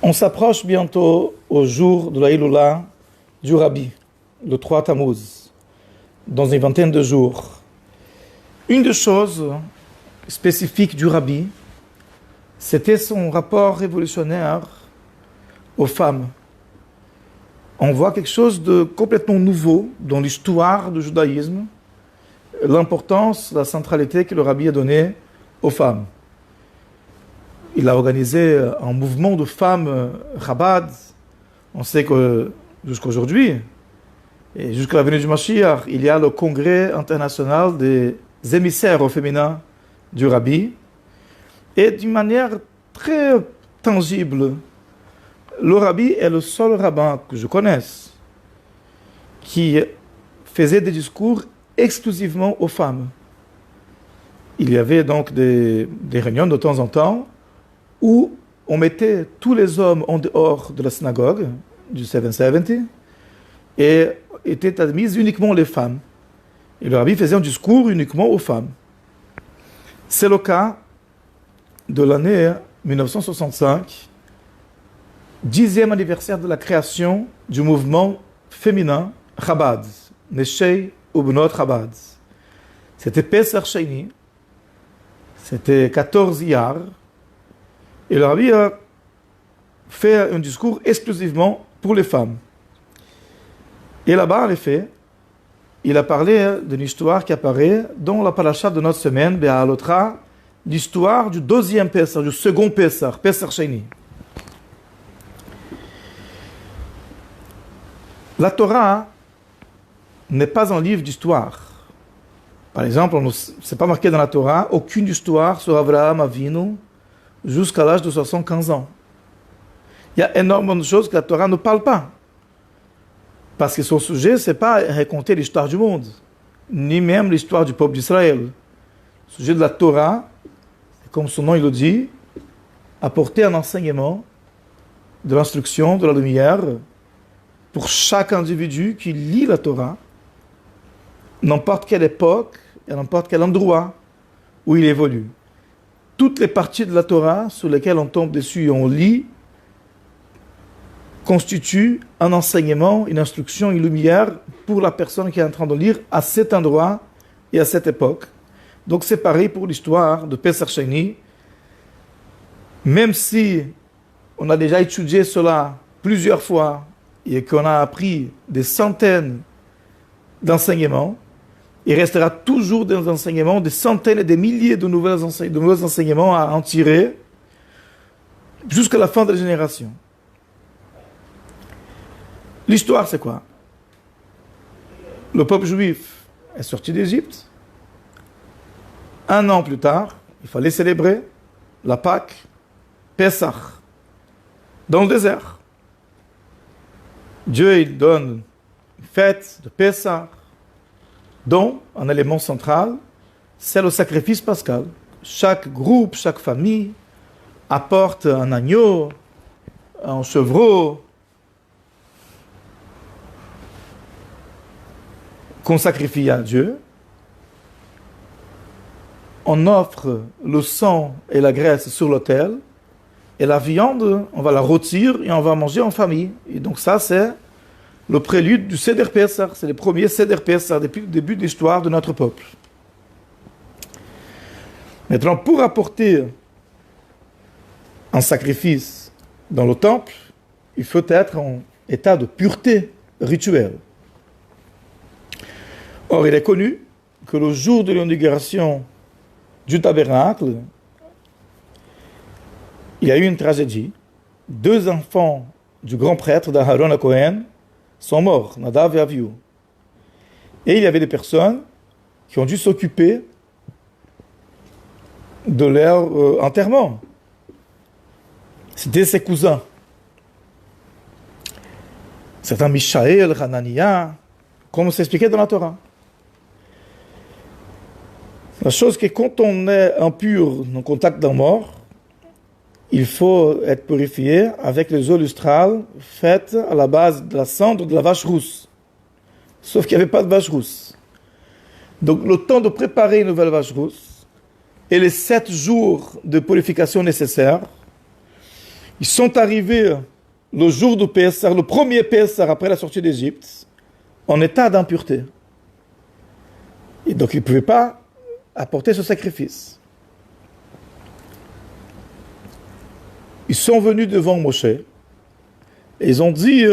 On s'approche bientôt au jour de la Iloula du Rabbi, le 3 Tammuz, dans une vingtaine de jours. Une des choses spécifiques du Rabbi, c'était son rapport révolutionnaire aux femmes. On voit quelque chose de complètement nouveau dans l'histoire du judaïsme, l'importance, la centralité que le Rabbi a donnée aux femmes. Il a organisé un mouvement de femmes Chabad. On sait que jusqu'à aujourd'hui, et jusqu'à la venue du Mashiach, il y a le congrès international des émissaires au féminin du Rabbi. Et d'une manière très tangible, le Rabbi est le seul rabbin que je connaisse qui faisait des discours exclusivement aux femmes. Il y avait donc des réunions de temps en temps où on mettait tous les hommes en dehors de la synagogue du 770 et étaient admises uniquement les femmes. Et le Rabbi faisait un discours uniquement aux femmes. C'est le cas de l'année 1965, 10e anniversaire de la création du mouvement féminin Chabad, Neshei Ubnot Chabad. C'était Pesach Sheni, c'était 14 Iyar, et le Rabbi a fait un discours exclusivement pour les femmes. Et là-bas, en effet, il a parlé d'une histoire qui apparaît dans la paracha de notre semaine, Be'alotra, l'histoire du deuxième Pesach, du second Pesach, Pesach Sheni. La Torah n'est pas un livre d'histoire. Par exemple, c'est pas marqué dans la Torah aucune histoire sur Abraham Avinu jusqu'à l'âge de 75 ans. Il y a énormément de choses que la Torah ne parle pas. Parce que son sujet, c'est pas raconter l'histoire du monde, ni même l'histoire du peuple d'Israël. Le sujet de la Torah, comme son nom il le dit, apporter un enseignement, de l'instruction, de la lumière, pour chaque individu qui lit la Torah, n'importe quelle époque et n'importe quel endroit où il évolue. Toutes les parties de la Torah sur lesquelles on tombe dessus et on lit constituent un enseignement, une instruction, une lumière pour la personne qui est en train de lire à cet endroit et à cette époque. Donc c'est pareil pour l'histoire de Pesach Sheni. Même si on a déjà étudié cela plusieurs fois et qu'on a appris des centaines d'enseignements, il restera toujours des enseignements, des centaines et des milliers de nouveaux enseignements à en tirer jusqu'à la fin de la génération. L'histoire, c'est quoi? Le peuple juif est sorti d'Égypte. 1 an plus tard, il fallait célébrer la Pâque, Pesach, dans le désert. Dieu, il donne une fête de Pesach, dont un élément central, c'est le sacrifice pascal. Chaque groupe, chaque famille apporte un agneau, un chevreau, qu'on sacrifie à Dieu. On offre le sang et la graisse sur l'autel, et la viande, on va la rôtir et on va manger en famille. Et donc ça, c'est le prélude du Seder Pesach, c'est le premier Seder Pesach depuis le début de l'histoire de notre peuple. Maintenant, pour apporter un sacrifice dans le temple, il faut être en état de pureté rituelle. Or, il est connu que le jour de l'inauguration du tabernacle, il y a eu une tragédie. 2 enfants du grand prêtre d'Aaron Cohen sont morts, Nadav et Avihu. Et il y avait des personnes qui ont dû s'occuper de leur enterrement. C'était ses cousins. Certains Mishaël, Hananiah, comme c'est expliqué dans la Torah. La chose que quand on est impur en contact d'un mort, il faut être purifié avec les eaux lustrales faites à la base de la cendre de la vache rousse. Sauf qu'il n'y avait pas de vache rousse. Donc le temps de préparer une nouvelle vache rousse et les 7 jours de purification nécessaires, Ils sont arrivés le jour du Pessah, le premier Pessah après la sortie d'Égypte, en état d'impureté. Et donc ils ne pouvaient pas apporter ce sacrifice. Ils sont venus devant Moshe et ils ont dit,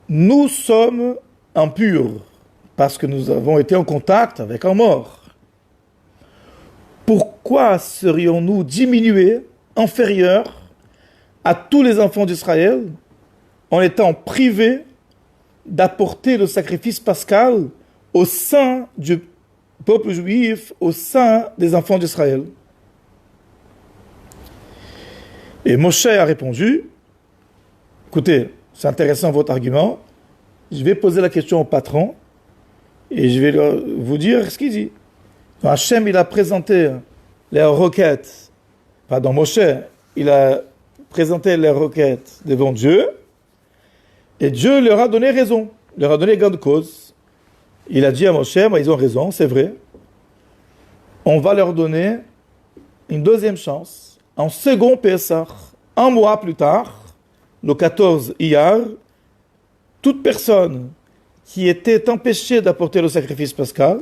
nous sommes impurs parce que nous avons été en contact avec un mort. Pourquoi serions-nous diminués, inférieurs à tous les enfants d'Israël en étant privés d'apporter le sacrifice pascal au sein du peuple juif, au sein des enfants d'Israël? Et Moshe a répondu, écoutez, c'est intéressant votre argument, je vais poser la question au patron et je vais vous dire ce qu'il dit. Hachem, il a présenté les requêtes, pardon, Moshe, il a présenté les requêtes devant Dieu et Dieu leur a donné raison, leur a donné gain de cause. Il a dit à Moshe, ils ont raison, c'est vrai, on va leur donner une deuxième chance. En second Pessah, un mois plus tard, le 14 Iyar, toute personne qui était empêchée d'apporter le sacrifice pascal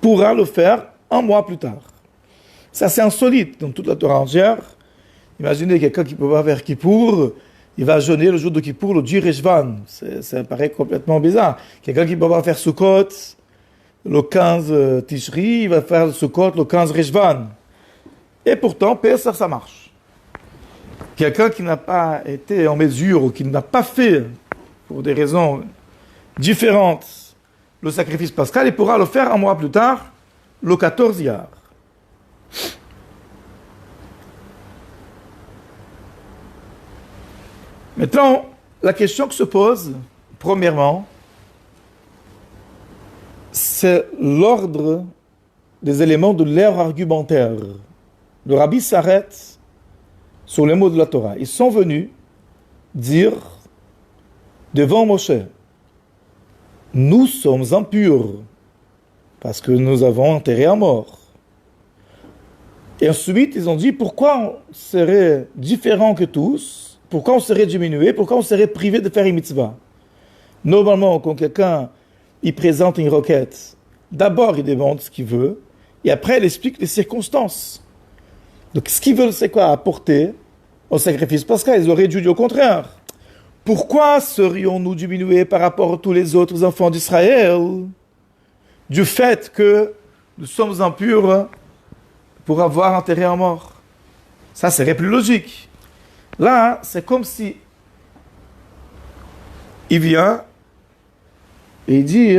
pourra le faire un mois plus tard. Ça, c'est insolite dans toute la Torah entière. Imaginez quelqu'un qui peut pas faire Kippour, il va jeûner le jour de Kippour, le 10 Reshvan. Ça paraît complètement bizarre. Quelqu'un qui peut pas faire Sukkot le 15 Tishri, il va faire Sukkot le 15 Reshvan. Et pourtant, Pessah, ça marche. Quelqu'un qui n'a pas été en mesure ou qui n'a pas fait, pour des raisons différentes, le sacrifice pascal, il pourra le faire un mois plus tard, le 14 Iyar. Maintenant, la question qui se pose, premièrement, c'est l'ordre des éléments de leur argumentaire. Le rabbi s'arrête sur les mots de la Torah. Ils sont venus dire devant Moshe, nous sommes impurs parce que nous avons enterré un mort. Et ensuite, ils ont dit, pourquoi on serait différent que tous? Pourquoi on serait diminué? Pourquoi on serait privé de faire une mitzvah? Normalement, quand quelqu'un il présente une requête, d'abord il demande ce qu'il veut, et après il explique les circonstances. Donc, ce qu'ils veulent, c'est quoi? Apporter au sacrifice pascal. Ils auraient dû dire au contraire. Pourquoi serions-nous diminués par rapport à tous les autres enfants d'Israël du fait que nous sommes impurs pour avoir enterré un mort? Ça serait plus logique. Là, c'est comme si il vient et il dit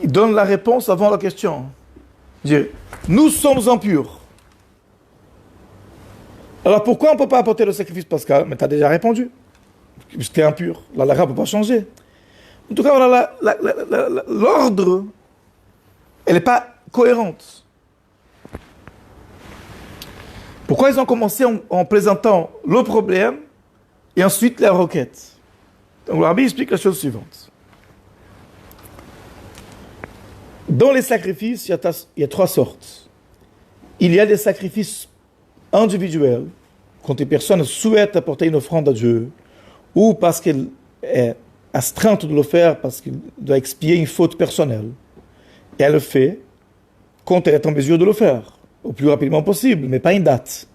il donne la réponse avant la question. Il dit, nous sommes impurs. Alors pourquoi on ne peut pas apporter le sacrifice pascal? Mais tu as déjà répondu. Puisque tu es impur. La lara ne peut pas changer. En tout cas, voilà, l'ordre, elle n'est pas cohérente. Pourquoi ils ont commencé en présentant le problème et ensuite la requête? Donc le rabbi explique la chose suivante. Dans les sacrifices, il y a trois sortes. Il y a des sacrifices individuels, quand une personne souhaite apporter une offrande à Dieu, ou parce qu'elle est astreinte de le faire, parce qu'elle doit expier une faute personnelle. Et elle le fait quand elle est en mesure de le faire, au plus rapidement possible, mais pas une date.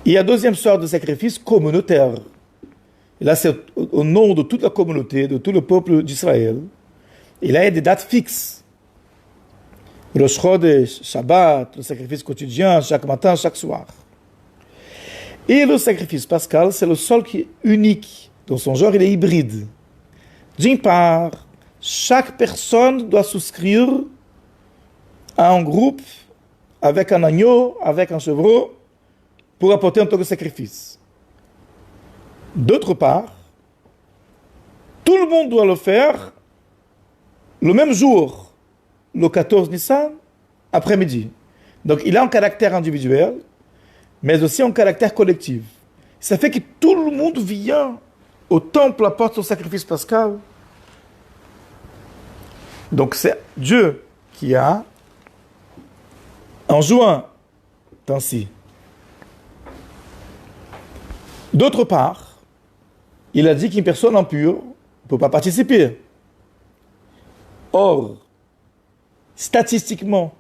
Il y a deuxième sorte de sacrifice communautaire. Et là, c'est au nom de toute la communauté, de tout le peuple d'Israël. Et là, il y a des dates fixes. Rosh Chodesh, Shabbat, le sacrifice quotidien, chaque matin, chaque soir. Et le sacrifice pascal, c'est le seul qui est unique. Dans son genre, il est hybride. D'une part, chaque personne doit souscrire à un groupe avec un agneau, avec un chevreau, pour apporter un tant de sacrifice. D'autre part, tout le monde doit le faire le même jour, le 14 Nissan, après-midi. Donc il a un caractère individuel, mais aussi un caractère collectif. Ça fait que tout le monde vient au temple, apporte son sacrifice pascal, Donc c'est Dieu qui a enjoint ainsi. D'autre part, il a dit qu'une personne impure ne peut pas participer. Or, statistiquement,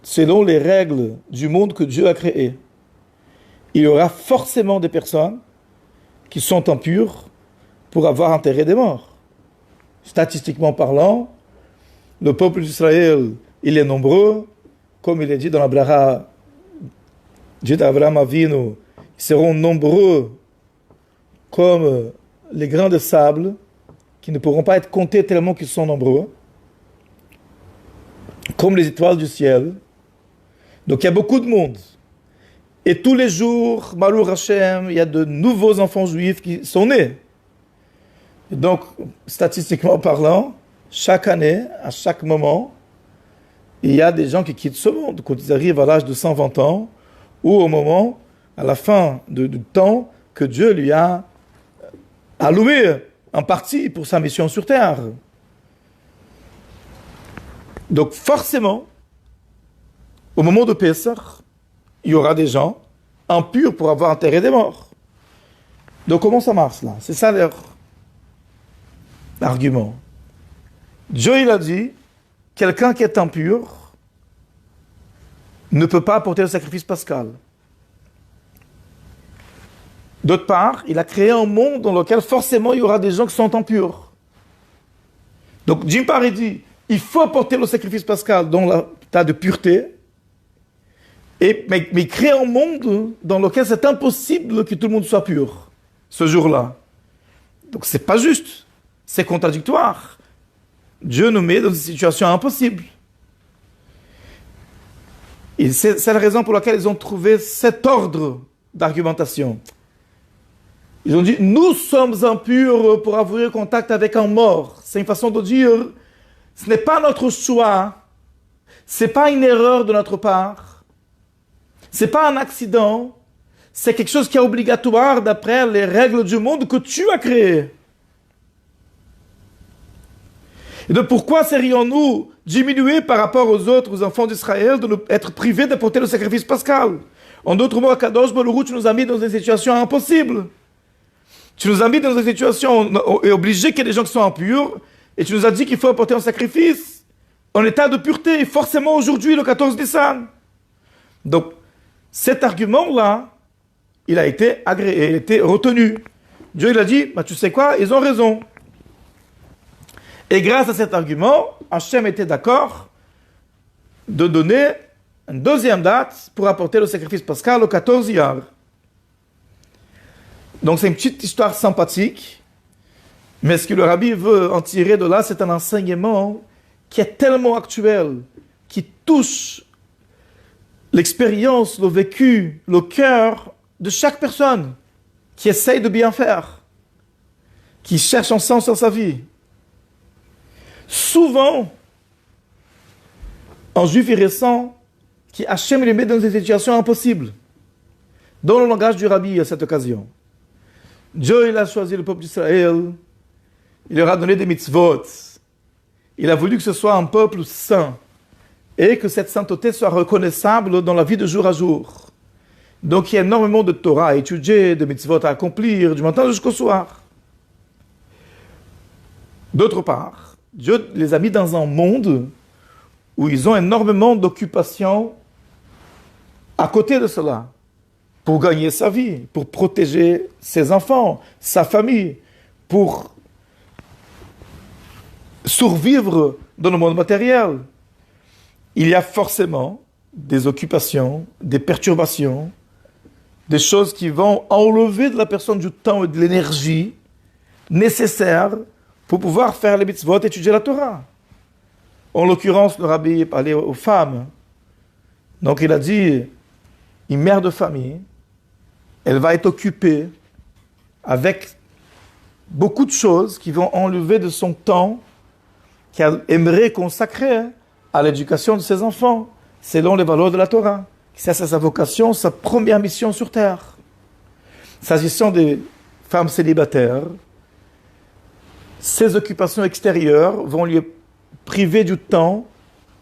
selon les règles du monde que Dieu a créé, il y aura forcément des personnes qui sont impures pour avoir enterré des morts. Statistiquement parlant, le peuple d'Israël, il est nombreux, comme il est dit dans la Bracha, Dieu d'Abraham Avinu, ils seront nombreux comme les grains de sable, qui ne pourront pas être comptés tellement qu'ils sont nombreux, comme les étoiles du ciel. Donc il y a beaucoup de monde. Et tous les jours, Baruch Hashem, il y a de nouveaux enfants juifs qui sont nés. Et donc, statistiquement parlant, chaque année, à chaque moment, il y a des gens qui quittent ce monde quand ils arrivent à l'âge de 120 ans ou au moment, à la fin du temps, que Dieu lui a alloué en partie pour sa mission sur terre. Donc forcément, au moment de Pessah, il y aura des gens impurs pour avoir enterré des morts. Donc comment ça marche là? C'est ça leur argument. Dieu il a dit, quelqu'un qui est impur ne peut pas apporter le sacrifice pascal. D'autre part, il a créé un monde dans lequel forcément il y aura des gens qui sont impurs. Donc d'une part il dit, il faut apporter le sacrifice pascal dans l'état de pureté, mais il crée un monde dans lequel c'est impossible que tout le monde soit pur ce jour-là. Donc c'est pas juste, c'est contradictoire. Dieu nous met dans une situation impossible. Et c'est la raison pour laquelle ils ont trouvé cet ordre d'argumentation. Ils ont dit, nous sommes impurs pour avoir contact avec un mort. C'est une façon de dire, ce n'est pas notre choix, ce n'est pas une erreur de notre part, ce n'est pas un accident, c'est quelque chose qui est obligatoire d'après les règles du monde que tu as créé. Et donc pourquoi serions-nous diminués par rapport aux autres enfants d'Israël d'être privés de porter le sacrifice pascal? En d'autres mots, Kadosh Baruch Hu, tu nous as mis dans une situation impossible. Tu nous as mis dans une situation et obligé qu'il y ait des gens qui sont impurs, et tu nous as dit qu'il faut apporter un sacrifice en état de pureté, et forcément aujourd'hui, le 14 Nissan. Donc, cet argument-là, il a été agréé, il a été retenu. Dieu, il a dit, bah, tu sais quoi, ils ont raison. Et grâce à cet argument, Hachem était d'accord de donner une deuxième date pour apporter le sacrifice pascal au 14 Iyar. Donc c'est une petite histoire sympathique, mais ce que le rabbi veut en tirer de là, c'est un enseignement qui est tellement actuel, qui touche l'expérience, le vécu, le cœur de chaque personne qui essaye de bien faire, qui cherche un sens dans sa vie. Souvent, un juif il ressent qui Hachem le met dans des situations impossibles. Dans le langage du rabbi à cette occasion, Dieu il a choisi le peuple d'Israël, il leur a donné des mitzvot, il a voulu que ce soit un peuple saint et que cette sainteté soit reconnaissable dans la vie de jour à jour. Donc il y a énormément de Torah à étudier, de mitzvot à accomplir, du matin jusqu'au soir. D'autre part, Dieu les a mis dans un monde où ils ont énormément d'occupations à côté de cela, pour gagner sa vie, pour protéger ses enfants, sa famille, pour survivre dans le monde matériel. Il y a forcément des occupations, des perturbations, des choses qui vont enlever de la personne du temps et de l'énergie nécessaires pour pouvoir faire les mitzvot et étudier la Torah. En l'occurrence, le rabbi parlait aux femmes. Donc il a dit, une mère de famille, elle va être occupée avec beaucoup de choses qui vont enlever de son temps qu'elle aimerait consacrer à l'éducation de ses enfants, selon les valeurs de la Torah. C'est sa vocation, sa première mission sur terre. S'agissant des femmes célibataires, ses occupations extérieures vont lui priver du temps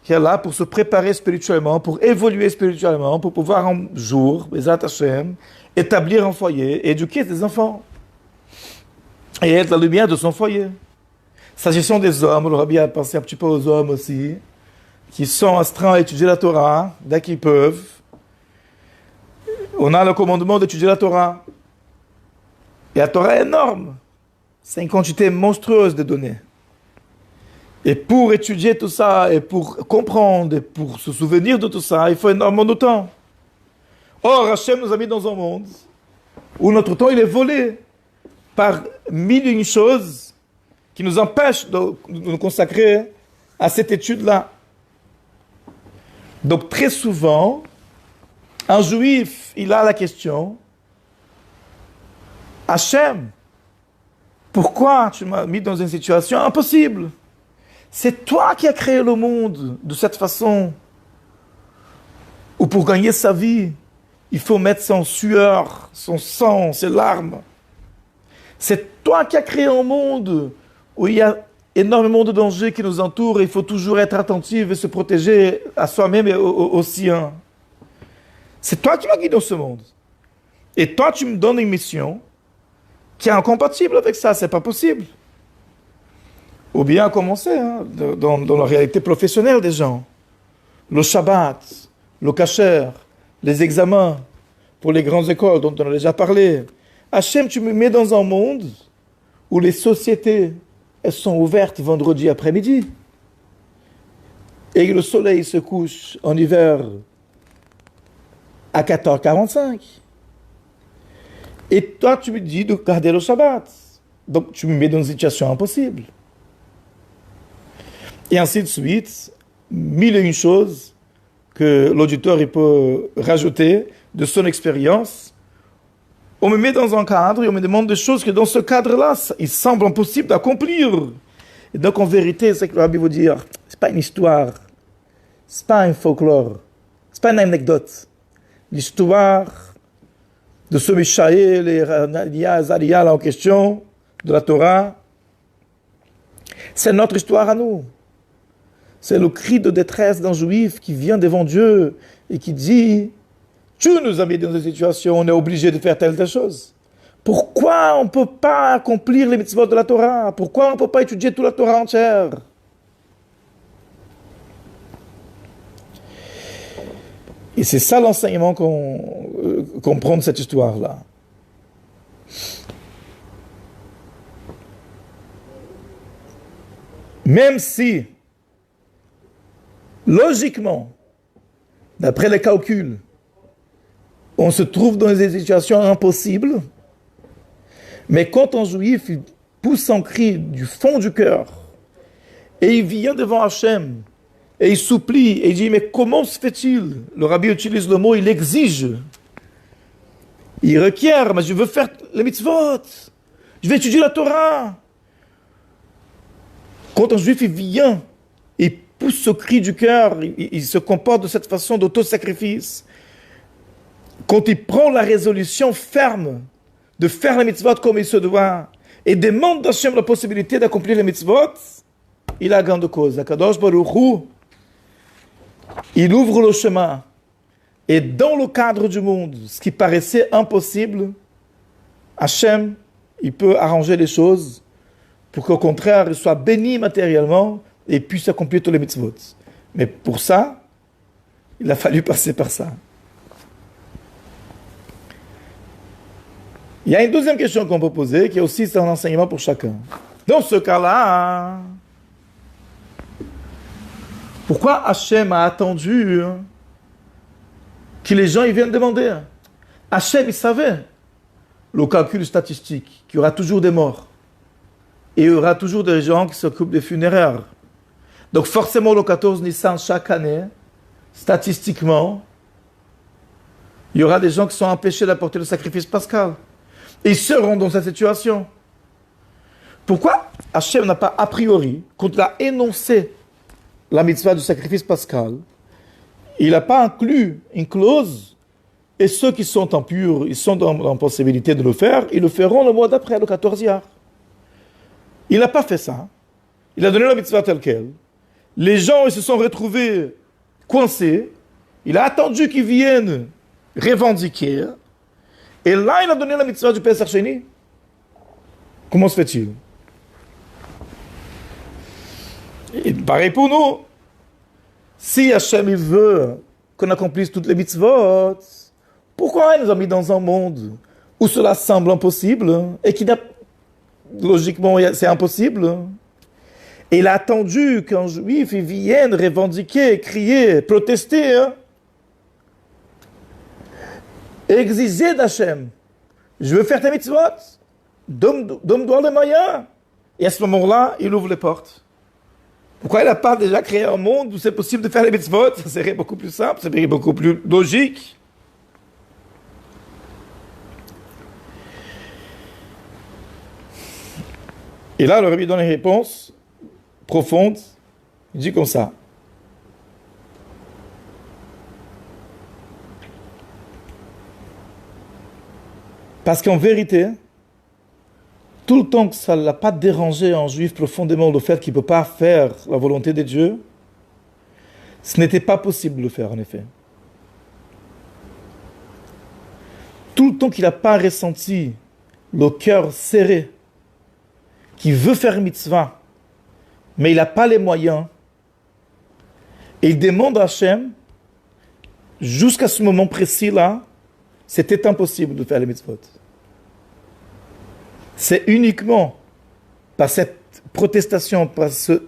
qu'elle a pour se préparer spirituellement, pour évoluer spirituellement, pour pouvoir un jour, Bezrat Hashem, établir un foyer, éduquer ses enfants et être la lumière de son foyer. S'agissant des hommes, le Rabbi a pensé un petit peu aux hommes aussi, qui sont astreints à étudier la Torah dès qu'ils peuvent. On a le commandement d'étudier la Torah. Et la Torah est énorme. C'est une quantité monstrueuse de données. Et pour étudier tout ça, et pour comprendre, et pour se souvenir de tout ça, il faut énormément de temps. Or, Hachem nous a mis dans un monde où notre temps il est volé par mille et une choses qui nous empêchent de nous consacrer à cette étude-là. Donc très souvent, un juif, il a la question, Hachem, pourquoi tu m'as mis dans une situation impossible? C'est toi qui as créé le monde de cette façon, où pour gagner sa vie, il faut mettre son sueur, son sang, ses larmes. C'est toi qui as créé un monde où il y a énormément de dangers qui nous entourent et il faut toujours être attentif et se protéger à soi-même et aux siens. C'est toi qui m'as guidé dans ce monde. Et toi, tu me donnes une mission qui est incompatible avec ça, c'est pas possible. Ou bien à commencer dans la réalité professionnelle des gens. Le Shabbat, le kasher, les examens pour les grandes écoles dont on a déjà parlé. Hachem, tu me mets dans un monde où les sociétés, elles sont ouvertes vendredi après-midi. Et le soleil se couche en hiver à 14h45. Et toi, tu me dis de garder le Shabbat. Donc, tu me mets dans une situation impossible. Et ainsi de suite, mille et une choses que l'auditeur il peut rajouter de son expérience. On me met dans un cadre et on me demande des choses que dans ce cadre-là, il semble impossible d'accomplir. Et donc, en vérité, c'est que le Rabbi veut dire, c'est pas une histoire, c'est pas un folklore, c'est pas une anecdote. L'histoire de ce Mishaël et Azariah en question, de la Torah, c'est notre histoire à nous. C'est le cri de détresse d'un juif qui vient devant Dieu et qui dit « Tu nous as mis dans une situation où on est obligé de faire telle chose. Pourquoi on ne peut pas accomplir les mitzvot de la Torah? Pourquoi on ne peut pas étudier toute la Torah entière ?» Et c'est ça l'enseignement qu'on prend de cette histoire-là. Même si, logiquement, d'après les calculs, on se trouve dans des situations impossibles, mais quand un juif il pousse son cri du fond du cœur, et il vient devant Hachem, et il supplie, et il dit, mais comment se fait-il? Le Rabbi utilise le mot, il exige. Il requiert, mais je veux faire les mitzvot. Je vais étudier la Torah. Quand un juif il vient, il pousse ce cri du cœur, il se comporte de cette façon d'auto-sacrifice. Quand il prend la résolution ferme de faire les mitzvot comme il se doit, et demande d'Hachem la possibilité d'accomplir les mitzvot, il a gain de cause. Akadosh Baruch Hu, il ouvre le chemin. Et dans le cadre du monde, ce qui paraissait impossible, Hachem, il peut arranger les choses pour qu'au contraire, il soit béni matériellement et puisse accomplir tous les mitzvot. Mais pour ça, il a fallu passer par ça. Il y a une deuxième question qu'on peut poser, qui est aussi un enseignement pour chacun. Dans ce cas-là, pourquoi Hachem a attendu que les gens ils viennent demander? Hachem, il savait le calcul statistique, qu'il y aura toujours des morts. Et il y aura toujours des gens qui s'occupent des funéraires. Donc forcément, le 14 Nissan, chaque année, statistiquement, il y aura des gens qui sont empêchés d'apporter le sacrifice pascal. Et ils seront dans cette situation. Pourquoi Hachem n'a pas, a priori, quand il a énoncé la mitzvah du sacrifice pascal, il n'a pas inclus une clause, et ceux qui sont impurs, ils sont dans la possibilité de le faire, ils le feront le mois d'après, le 14 Iyar. Il n'a pas fait ça. Il a donné la mitzvah telle quelle. Les gens ils se sont retrouvés coincés. Il a attendu qu'ils viennent revendiquer. Et là, il a donné la mitzvah du Pesach Sheni. Comment se fait-il? Et pareil pour nous. Si Hachem il veut qu'on accomplisse toutes les mitzvot, pourquoi il nous a mis dans un monde où cela semble impossible et qui logiquement c'est impossible? Et il a attendu qu'un juif il vienne revendiquer, crier, protester, exiger d'Hachem. Je veux faire tes mitzvot. Donne-moi les moyens. Et à ce moment-là, il ouvre les portes. Pourquoi il n'a pas déjà créé un monde où c'est possible de faire les mitzvot? Ça serait beaucoup plus simple, ça serait beaucoup plus logique. Et là, le Rabbi donne une réponse profonde. Il dit comme ça. Parce qu'en vérité, tout le temps que ça ne l'a pas dérangé un juif profondément le fait qu'il ne peut pas faire la volonté de Dieu, ce n'était pas possible de le faire en effet. Tout le temps qu'il n'a pas ressenti le cœur serré, qui veut faire mitzvah, mais il n'a pas les moyens, et il demande à Hachem, jusqu'à ce moment précis-là, c'était impossible de faire les mitzvot. C'est uniquement par cette protestation, par cette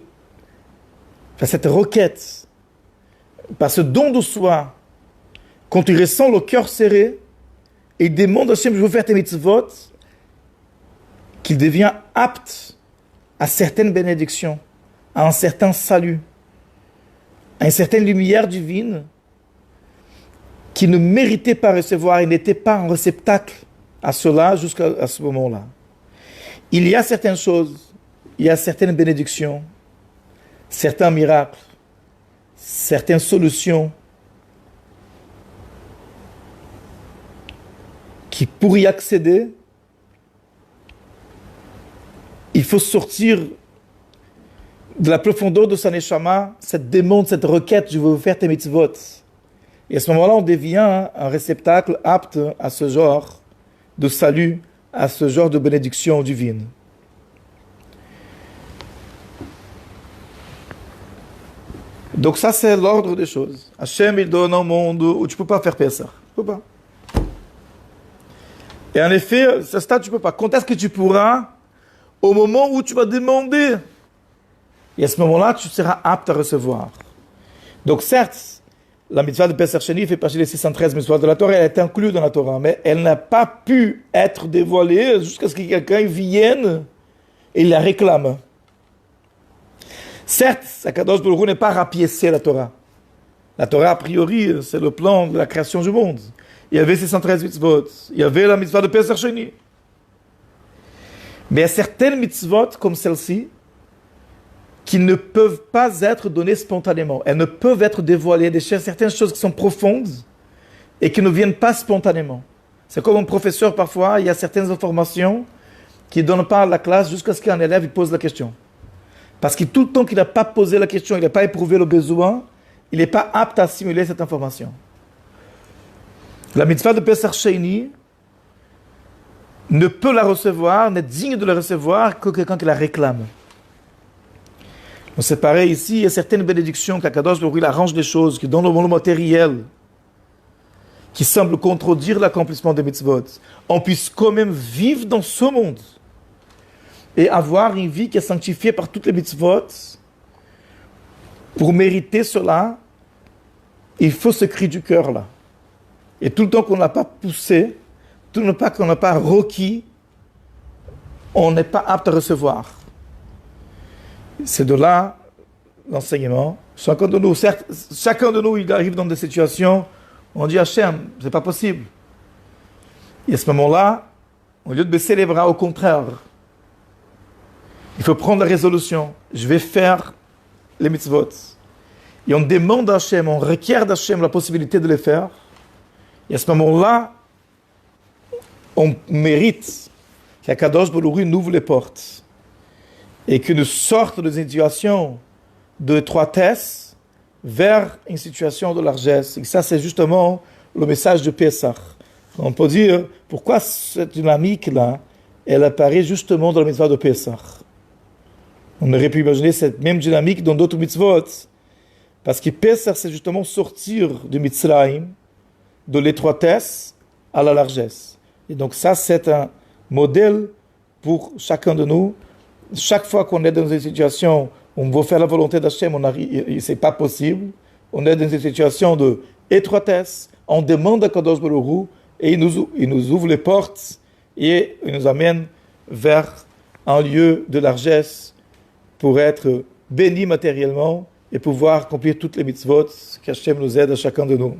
requête, par ce don de soi, quand il ressent le cœur serré, et il demande à Hachem, je veux faire tes mitzvot, qu'il devient apte à certaines bénédictions, à un certain salut, à une certaine lumière divine, qui ne méritait pas recevoir, il n'était pas un réceptacle à cela jusqu'à ce moment-là. Il y a certaines choses, il y a certaines bénédictions, certains miracles, certaines solutions qui, pour y accéder, il faut sortir de la profondeur de sa neshama, cette demande, cette requête, je veux faire tes mitzvot. Et à ce moment-là, on devient un réceptacle apte à ce genre de salut, à ce genre de bénédiction divine. Donc ça, c'est l'ordre des choses. Hachem, il donne un monde où tu ne peux pas faire Pesach. Tu ne peux pas. Et en effet, à ce stade, tu ne peux pas. Quand est-ce que tu pourras? Au moment où tu vas demander. Et à ce moment-là, tu seras apte à recevoir. Donc certes, la mitzvah de Pesach Sheni fait partie des 613 mitzvahs de la Torah, elle est inclue dans la Torah, mais elle n'a pas pu être dévoilée jusqu'à ce que quelqu'un vienne et la réclame. Certes, Akadosh Baruch Hu n'est pas rapiécé la Torah. La Torah, a priori, c'est le plan de la création du monde. Il y avait 613 mitzvot, il y avait la mitzvah de Pesach Sheni. Mais il y a certaines mitzvot, comme celle-ci, qui ne peuvent pas être données spontanément. Elles ne peuvent être dévoilées. Certaines choses qui sont profondes et qui ne viennent pas spontanément. C'est comme un professeur, parfois, il y a certaines informations qui ne donnent pas à la classe jusqu'à ce qu'un élève il pose la question. Parce que tout le temps qu'il n'a pas posé la question, il n'a pas éprouvé le besoin, il n'est pas apte à assimiler cette information. La mitzvah de Pesach Sheni ne peut la recevoir, n'est digne de la recevoir que quelqu'un qui la réclame. Donc c'est pareil ici, il y a certaines bénédictions qu'Akadosh Baruch Hu arrange des choses, qui donnent le monde matériel, qui semblent contredire l'accomplissement des mitzvot. On puisse quand même vivre dans ce monde et avoir une vie qui est sanctifiée par toutes les mitzvot. Pour mériter cela, il faut ce cri du cœur là. Et tout le temps qu'on ne l'a pas poussé, tout le temps qu'on n'a pas requis, on n'est pas apte à recevoir. C'est de là l'enseignement. Chacun de nous, certes, chacun de nous, il arrive dans des situations où on dit Hachem, c'est pas possible. Et à ce moment-là, au lieu de baisser les bras, au contraire, il faut prendre la résolution. Je vais faire les mitzvot. Et on demande à Hachem, on requiert d'Hachem la possibilité de les faire. Et à ce moment-là, on mérite qu'Akadosh Baruch Hu nous ouvre les portes et que nous sortent de situations d'étroitesse vers une situation de largesse. Et ça, c'est justement le message de Pessah. On peut dire, pourquoi cette dynamique-là, elle apparaît justement dans la mitzvah de Pessah. On aurait pu imaginer cette même dynamique dans d'autres mitzvot, parce que Pessah, c'est justement sortir du Mitzrayim, de l'étroitesse à la largesse. Et donc ça, c'est un modèle pour chacun de nous. Chaque fois qu'on est dans une situation où on veut faire la volonté d'Hachem, c'est pas possible. On est dans une situation de étroitesse, on demande à Kadosh Baruch Hu, et il nous ouvre les portes et il nous amène vers un lieu de largesse pour être béni matériellement et pouvoir accomplir toutes les mitzvot qu'Hachem nous aide à chacun de nous.